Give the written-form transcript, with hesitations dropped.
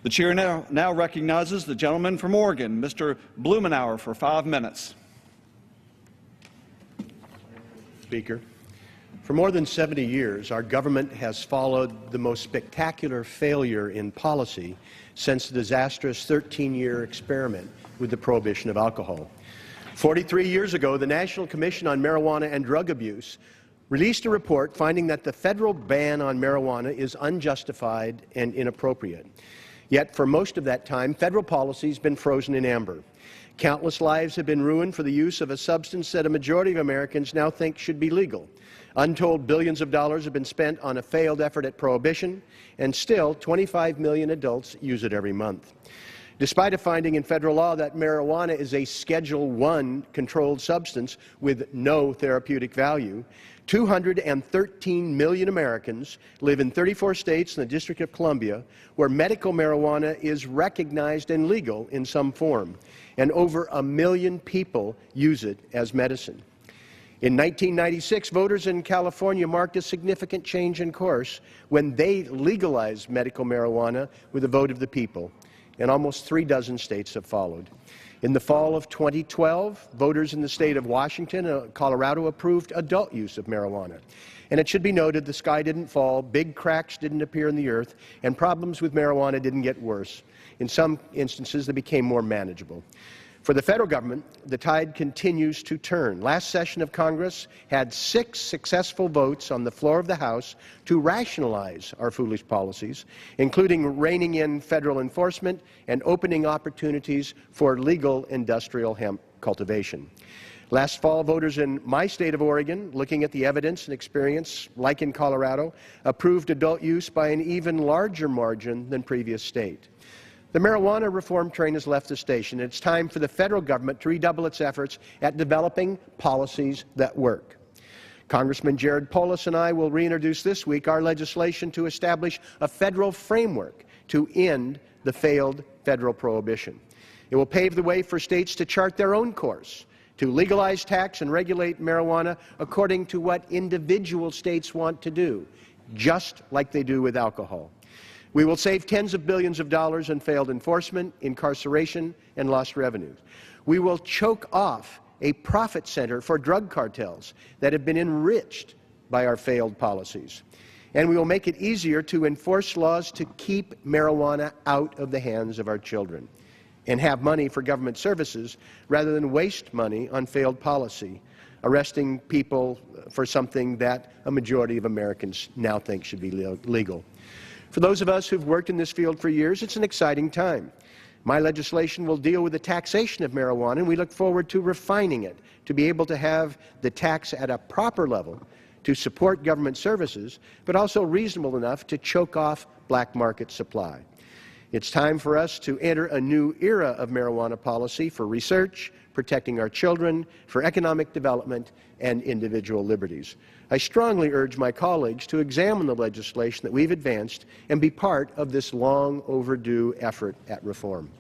The chair now recognizes the gentleman from Oregon, Mr. Blumenauer, for 5 minutes. Speaker, for more than 70 years, our government has followed the most spectacular failure in policy since the disastrous 13-year experiment with the prohibition of alcohol. 43 years ago, the National Commission on Marijuana and Drug Abuse released a report finding that the federal ban on marijuana is unjustified and inappropriate. Yet, for most of that time, federal policy has been frozen in amber. Countless lives have been ruined for the use of a substance that a majority of Americans now think should be legal. Untold billions of dollars have been spent on a failed effort at prohibition, and still 25 million adults use it every month. Despite a finding in federal law that marijuana is a Schedule I controlled substance with no therapeutic value, 213 million Americans live in 34 states and the District of Columbia where medical marijuana is recognized and legal in some form, and over 1 million people use it as medicine. In 1996, voters in California marked a significant change in course when they legalized medical marijuana with a vote of the people, and almost 3 dozen states have followed. In the fall of 2012, voters in the state of Washington and Colorado approved adult use of marijuana. And it should be noted the sky didn't fall, big cracks didn't appear in the earth, and problems with marijuana didn't get worse. In some instances, they became more manageable. For the federal government, the tide continues to turn. Last session of Congress had 6 successful votes on the floor of the House to rationalize our foolish policies, including reining in federal enforcement and opening opportunities for legal industrial hemp cultivation. Last fall, voters in my state of Oregon, looking at the evidence and experience, like in Colorado, approved adult use by an even larger margin than previous state. The marijuana reform train has left the station, and it's time for the federal government to redouble its efforts at developing policies that work. Congressman Jared Polis and I will reintroduce this week our legislation to establish a federal framework to end the failed federal prohibition. It will pave the way for states to chart their own course, to legalize, tax, and regulate marijuana according to what individual states want to do, just like they do with alcohol. We will save tens of billions of dollars in failed enforcement, incarceration, and lost revenues. We will choke off a profit center for drug cartels that have been enriched by our failed policies. And we will make it easier to enforce laws to keep marijuana out of the hands of our children and have money for government services rather than waste money on failed policy, arresting people for something that a majority of Americans now think should be legal. For those of us who've worked in this field for years, it's an exciting time. My legislation will deal with the taxation of marijuana, and we look forward to refining it to be able to have the tax at a proper level to support government services, but also reasonable enough to choke off black market supply. It's time for us to enter a new era of marijuana policy for research, protecting our children, for economic development, and individual liberties. I strongly urge my colleagues to examine the legislation that we've advanced and be part of this long overdue effort at reform.